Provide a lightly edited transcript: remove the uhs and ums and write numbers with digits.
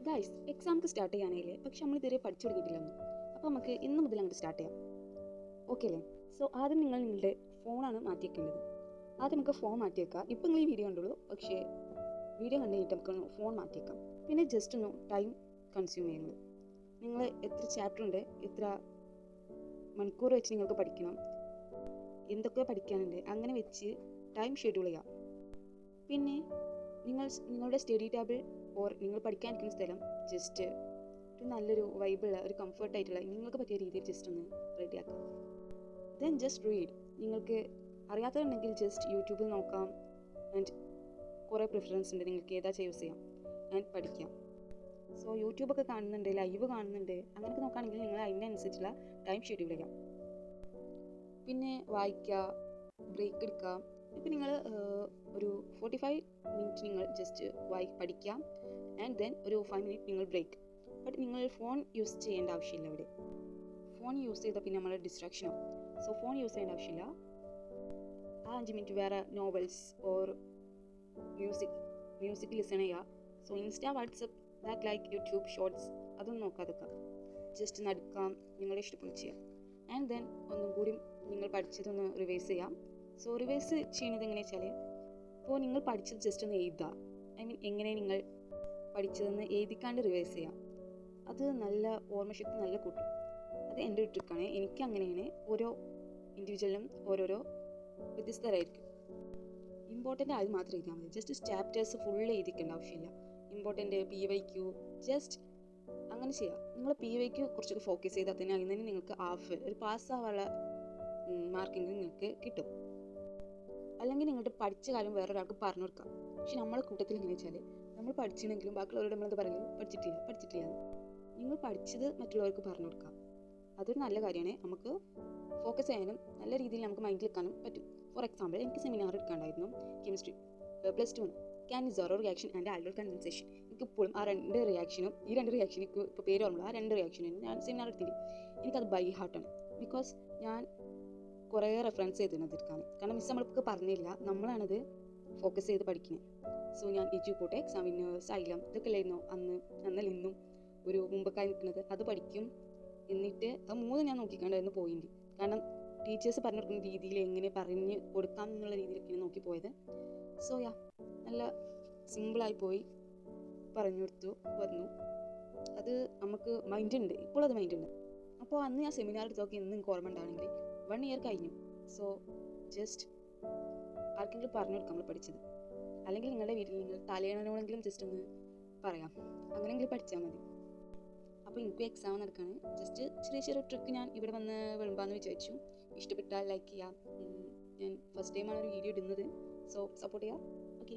Guys, എക്സാമൊക്കെ start ചെയ്യാനായില്ലേ? പക്ഷെ നമ്മൾ ഇതുവരെ പഠിച്ചു തുടങ്ങിയിട്ടില്ലെന്ന്. അപ്പോൾ നമുക്ക് ഇന്ന് മുതൽ അങ്ങോട്ട് സ്റ്റാർട്ട് ചെയ്യാം. ഓക്കെ അല്ലേ? സോ ആദ്യം നിങ്ങൾ നിങ്ങളുടെ ഫോണാണ് മാറ്റി വെക്കേണ്ടത്. ആദ്യം നമുക്ക് ഫോൺ മാറ്റി വെക്കാം. ഇപ്പം നിങ്ങൾ ഈ വീഡിയോ കണ്ടുള്ളൂ, പക്ഷേ വീഡിയോ കണ്ടു കഴിഞ്ഞിട്ട് നമുക്ക് ഫോൺ മാറ്റി വെക്കാം. പിന്നെ ജസ്റ്റ് ഒന്ന് ടൈം കൺസ്യൂം ചെയ്യുന്നത്. നിങ്ങൾ എത്ര ചാപ്റ്റർ ഉണ്ട്, എത്ര മണിക്കൂർ വെച്ച് നിങ്ങൾക്ക് പഠിക്കണം, എന്തൊക്കെ പഠിക്കാനുണ്ട്, അങ്ങനെ വെച്ച് ടൈം ഷെഡ്യൂൾ ചെയ്യാം. പിന്നെ നിങ്ങളുടെ സ്റ്റഡി ടേബിൾ ഓർ നിങ്ങൾ പഠിക്കാനിരിക്കുന്ന സ്ഥലം ജസ്റ്റ് ഒരു നല്ലൊരു വൈബുള്ള ഒരു കംഫർട്ടായിട്ടുള്ള നിങ്ങൾക്ക് പറ്റിയ രീതിയിൽ ജസ്റ്റ് ഒന്ന് റെഡിയാക്കാം. Then just read. നിങ്ങൾക്ക് അറിയാത്തതുണ്ടെങ്കിൽ ജസ്റ്റ് യൂട്യൂബിൽ നോക്കാം. ആൻഡ് കുറേ പ്രിഫറൻസ് ഉണ്ട്, നിങ്ങൾക്ക് ഏതാ ചൂസ് ചെയ്യാം ആൻഡ് പഠിക്കാം. സോ യൂട്യൂബൊക്കെ കാണുന്നുണ്ട്, ലൈവ് കാണുന്നുണ്ട്, അങ്ങനെയൊക്കെ നോക്കുകയാണെങ്കിൽ നിങ്ങൾ അതിനനുസരിച്ചുള്ള ടൈം ഷെഡ്യൂൾ ചെയ്യാം. പിന്നെ വായിക്കുക, ബ്രേക്ക് എടുക്കുക. ഇപ്പം നിങ്ങൾ ഒരു 45 മിനിറ്റ് നിങ്ങൾ ജസ്റ്റ് പഠിക്കാം ആൻഡ് ദെൻ ഒരു 5 മിനിറ്റ് നിങ്ങൾ ബ്രേക്ക്. ബട്ട് നിങ്ങൾ ഫോൺ യൂസ് ചെയ്യേണ്ട ആവശ്യമില്ല. ഇവിടെ ഫോൺ യൂസ് ചെയ്താൽ പിന്നെ നമ്മൾ ഡിസ്ട്രാക്ഷൻ ആവും. സോ ഫോൺ യൂസ് ചെയ്യേണ്ട ആവശ്യമില്ല. ആ 5 മിനിറ്റ് വേറെ നോവൽസ് ഓർ മ്യൂസിക് ലിസൺ ചെയ്യുക. So insta, WhatsApp, that like YouTube shorts അതൊന്നും നോക്കാതെക്കാം. ജസ്റ്റ് നടക്കാം, നിങ്ങളുടെ ഇഷ്ടപ്പെട്ട് ചെയ്യാം. ആൻഡ് ദെൻ ഒന്നും കൂടി നിങ്ങൾ പഠിച്ചതൊന്ന് റിവൈസ് ചെയ്യാം. സോ റിവൈസ് ചെയ്യുന്നത് എങ്ങനെയാണെന്ന് വെച്ചാൽ, ഇപ്പോൾ നിങ്ങൾ പഠിച്ചത് ജസ്റ്റ് ഒന്ന് എഴുതുക. എങ്ങനെ നിങ്ങൾ പഠിച്ചതെന്ന് എഴുതിക്കാണ്ട് റിവൈസ് ചെയ്യാം. അത് നല്ല ഓർമ്മശക്തി നല്ല കൂട്ടും. അത് എൻ്റെ ഒരു ട്രിക്കാണ്. എനിക്ക് അങ്ങനെയാണ്. ഓരോ ഇൻഡിവിജ്വലിനും ഓരോരോ വ്യത്യസ്തരായിരിക്കും. ഇമ്പോർട്ടൻ്റ് ആയത് മാത്രം എഴുതിയാൽ മതി. ജസ്റ്റ് ചാപ്റ്റേഴ്സ് ഫുൾ എഴുതിക്കേണ്ട ആവശ്യമില്ല. ഇമ്പോർട്ടൻ്റ് PYQ ജസ്റ്റ് അങ്ങനെ ചെയ്യാം. നിങ്ങൾ PYQ കുറച്ചൊക്കെ ഫോക്കസ് ചെയ്താൽ തന്നെ അതിന് തന്നെ നിങ്ങൾക്ക് ഒരു പാസ്സാവാനുള്ള മാർക്കെങ്കിലും നിങ്ങൾക്ക് കിട്ടും. അല്ലെങ്കിൽ നിങ്ങളുടെ പഠിച്ച കാര്യം വേറൊരാൾക്ക് പറഞ്ഞു കൊടുക്കാം. പക്ഷെ നമ്മളെ കൂട്ടത്തിൽ എങ്ങനെ വെച്ചാൽ, നമ്മൾ പഠിച്ചിട്ടുണ്ടെങ്കിലും ബാക്കിയുള്ളവരോട് നമ്മളത് പറയുന്നത് പഠിച്ചിട്ടില്ല. നിങ്ങൾ പഠിച്ചത് മറ്റുള്ളവർക്ക് പറഞ്ഞു കൊടുക്കാം. അതൊരു നല്ല കാര്യമാണ്. നമുക്ക് ഫോക്കസ് ചെയ്യാനും നല്ല രീതിയിൽ നമുക്ക് മൈൻഡിൽ വെക്കാനും പറ്റും. ഫോർ എക്സാമ്പിൾ, എനിക്ക് സെമിനാർ എടുക്കാണ്ടായിരുന്നു chemistry +2 Cannizzaro reaction and aldol condensation. എനിക്കിപ്പോഴും ആ രണ്ട് റിയാക്ഷനും ഇപ്പോൾ പേര് ഓർമ്മ, ആ രണ്ട് റിയാക്ഷനും ഞാൻ സെമിനാർ എടുത്തിട്ട് എനിക്കത് ബൈ ഹാർട്ടാണ്. ബിക്കോസ് ഞാൻ കുറേ റെഫറൻസ് ചെയ്തിരുന്നത് എടുക്കാൻ. കാരണം മിസ് നമ്മൾക്ക് പറഞ്ഞില്ല, നമ്മളാണത് ഫോക്കസ് ചെയ്ത് പഠിക്കുന്നത്. സോ ഞാൻ പോട്ടെ എക്സാമിന് സൈലം ഇതൊക്കെ അല്ലായിരുന്നു ഇന്നും ഒരു മുമ്പൊക്കെ നിൽക്കുന്നത്, അത് പഠിക്കും. എന്നിട്ട് അത് 3 ഞാൻ നോക്കിക്കാണ്ടായിരുന്നു പോയിന്റ്. കാരണം ടീച്ചേഴ്സ് പറഞ്ഞു കൊടുക്കുന്ന രീതിയിൽ എങ്ങനെ പറഞ്ഞ് കൊടുക്കാം എന്നുള്ള രീതിയിലൊക്കെയാണ് നോക്കി പോയത്. സോ നല്ല സിമ്പിളായി പോയി, പറഞ്ഞു കൊടുത്തു വന്നു. അത് നമുക്ക് മൈൻഡുണ്ട്, ഇപ്പോൾ അത് മൈൻഡുണ്ട്. അപ്പോൾ അന്ന് ഞാൻ സെമിനാർ എടുത്തൊക്കെ ഇന്ന് എനിക്ക് ഓർമ്മ ഉണ്ടാവണമെങ്കിൽ 1 ഇയർ കഴിഞ്ഞു. സോ ജസ്റ്റ് ആർക്കെങ്കിലും പറഞ്ഞു കൊടുക്കാം നമ്മൾ പഠിച്ചത്. അല്ലെങ്കിൽ നിങ്ങളുടെ വീട്ടിൽ നിങ്ങൾ തലയണനോടെങ്കിലും ജസ്റ്റ് ഒന്ന് പറയാം, അങ്ങനെയെങ്കിലും പഠിച്ചാൽ മതി. അപ്പോൾ എനിക്ക് എക്സാം നടക്കുകയാണ്. ജസ്റ്റ് ചെറിയ ട്രിക്ക് ഞാൻ ഇവിടെ വന്ന് വിളമ്പാന്ന് വിചാരിച്ചു. ഇഷ്ടപ്പെട്ടാൽ ലൈക്ക് ചെയ്യാം. ഞാൻ ഫസ്റ്റ് ടൈമാണ് ഒരു വീഡിയോ ഇടുന്നത്. സോ സപ്പോർട്ട് ചെയ്യാം. ഓക്കെ.